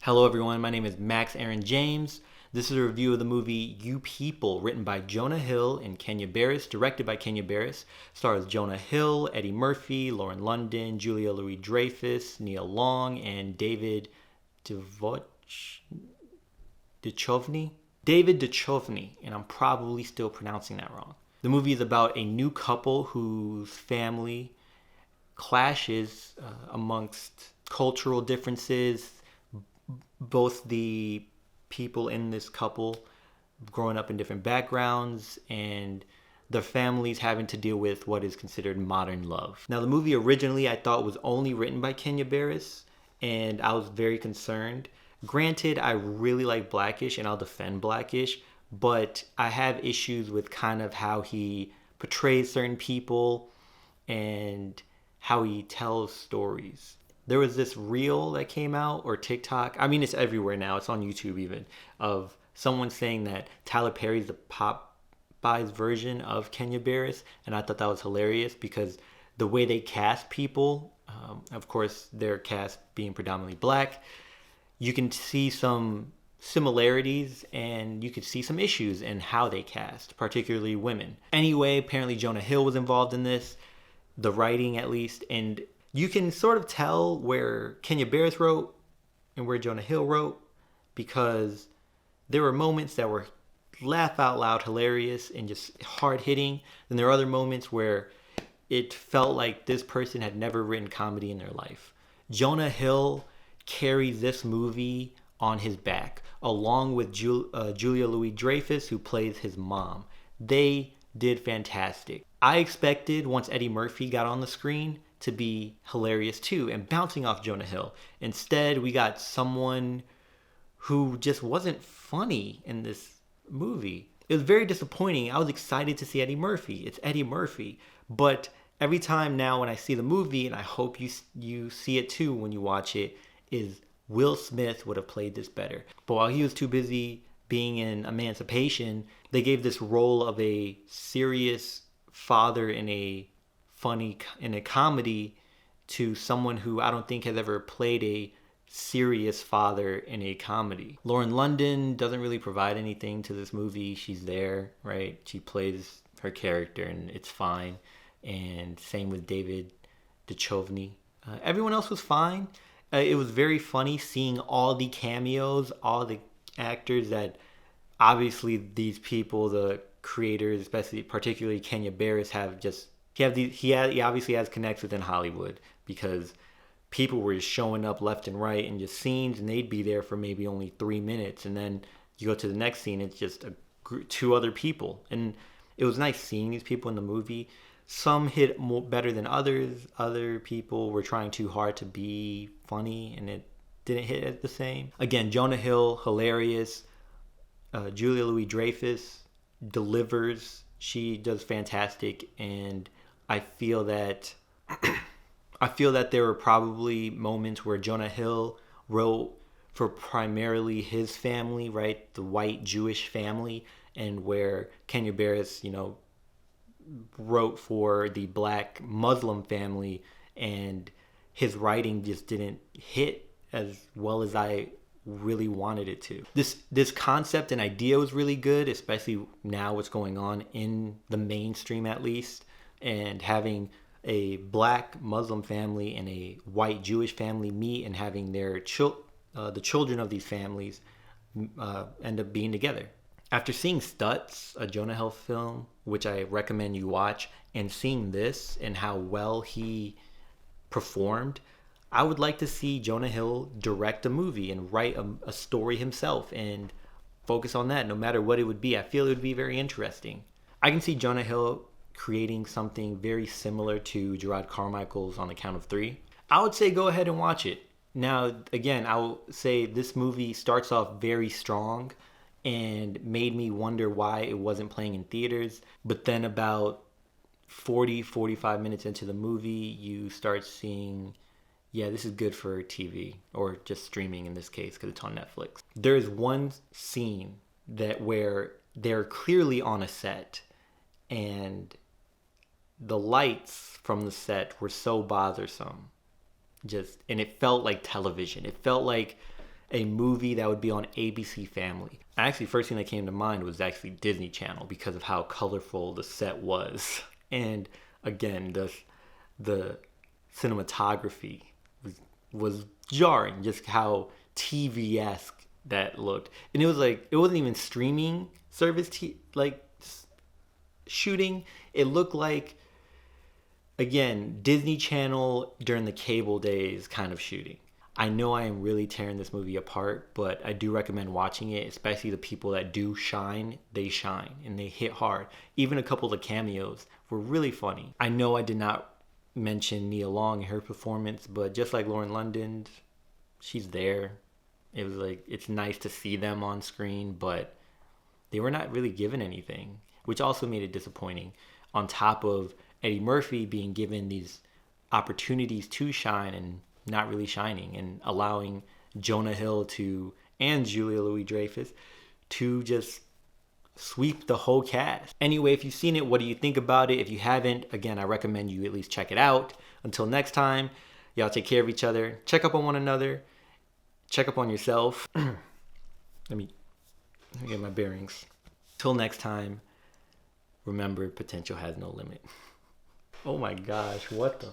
Hello everyone, my name is Max Aaron James. This is a review of the movie You People, written by Jonah Hill and Kenya Barris, directed by Kenya Barris. Stars Jonah Hill, Eddie Murphy, Lauren London, Julia Louis-Dreyfus, Nia Long, and David Duchovny. David Duchovny, and I'm probably still pronouncing that wrong. The movie is about a new couple whose family clashes amongst cultural differences. Both the people in this couple growing up in different backgrounds and their families having to deal with what is considered modern love. Now, the movie originally I thought was only written by Kenya Barris, and I was very concerned. Granted, I really like Blackish and I'll defend Blackish, but I have issues with kind of how he portrays certain people and how he tells stories. There was this reel that came out, or TikTok. I mean, it's everywhere now. It's on YouTube even, of someone saying that Tyler Perry's the Popeyes version of Kenya Barris. And I thought that was hilarious because the way they cast people, of course, their cast being predominantly black, you can see some similarities and you could see some issues in how they cast, particularly women. Anyway, apparently Jonah Hill was involved in this, the writing at least, and you can sort of tell where Kenya Barris wrote and where Jonah Hill wrote, because there were moments that were laugh out loud hilarious and just hard hitting. Then there are other moments where it felt like this person had never written comedy in their life. Jonah Hill carried this movie on his back, along with Julia Louis-Dreyfus, who plays his mom. They did fantastic. I expected, once Eddie Murphy got on the screen, to be hilarious too and bouncing off Jonah Hill. Instead, we got someone who just wasn't funny in this movie. It was very disappointing. I was excited to see Eddie Murphy. It's Eddie Murphy. But every time now when I see the movie, and I hope you see it too when you watch it, is Will Smith would have played this better. But while he was too busy being in Emancipation, they gave this role of a serious father in a comedy to someone who I don't think has ever played a serious father in a comedy. Lauren London doesn't really provide anything to this movie. She's there, right? She plays her character and it's fine. And same with David Duchovny. Everyone else was fine. It was very funny seeing all the cameos, all the actors that obviously these people, the creators, especially particularly Kenya Barris, have just he obviously has connects within Hollywood, because people were just showing up left and right and just scenes, and they'd be there for maybe only 3 minutes, and then you go to the next scene, it's just two other people, and it was nice seeing these people in the movie. Some hit better than others. Other people were trying too hard to be funny, and it didn't hit the same. Again, Jonah Hill, hilarious. Julia Louis-Dreyfus delivers. She does fantastic, and I feel that there were probably moments where Jonah Hill wrote for primarily his family, right, the white Jewish family, and where Kenya Barris, wrote for the black Muslim family, and his writing just didn't hit as well as I really wanted it to. This concept and idea was really good, especially now what's going on in the mainstream at least, and having a black Muslim family and a white Jewish family meet and having their the children of these families end up being together. After seeing Stutz, a Jonah Hill film, which I recommend you watch, and seeing this and how well he performed, I would like to see Jonah Hill direct a movie and write a story himself and focus on that, no matter what it would be. I feel it would be very interesting. I can see Jonah Hill creating something very similar to Gerard Carmichael's On the Count of Three. I would say go ahead and watch it. Now, again, I will say this movie starts off very strong and made me wonder why it wasn't playing in theaters. But then about 45 minutes into the movie, you start seeing, yeah, this is good for TV, or just streaming in this case because it's on Netflix. There's one scene where they're clearly on a set, and the lights from the set were so bothersome. And it felt like television. It felt like a movie that would be on ABC Family. Actually, first thing that came to mind was actually Disney Channel because of how colorful the set was. And again, the cinematography was jarring, just how TV-esque that looked. And it was like, it wasn't even streaming service shooting. It looked like, again, Disney Channel during the cable days kind of shooting. I know I am really tearing this movie apart, but I do recommend watching it, especially the people that do shine. They shine and they hit hard. Even a couple of the cameos were really funny. I know I did not mention Nia Long and her performance, but just like Lauren London, she's there. It was like, it's nice to see them on screen, but they were not really given anything, which also made it disappointing. On top of Eddie Murphy being given these opportunities to shine and not really shining, and allowing Jonah Hill and Julia Louis-Dreyfus to just sweep the whole cast. Anyway, if you've seen it, what do you think about it? If you haven't, again, I recommend you at least check it out. Until next time, y'all take care of each other. Check up on one another. Check up on yourself. Let me get my bearings. Till next time, remember, potential has no limit. Oh my gosh, what the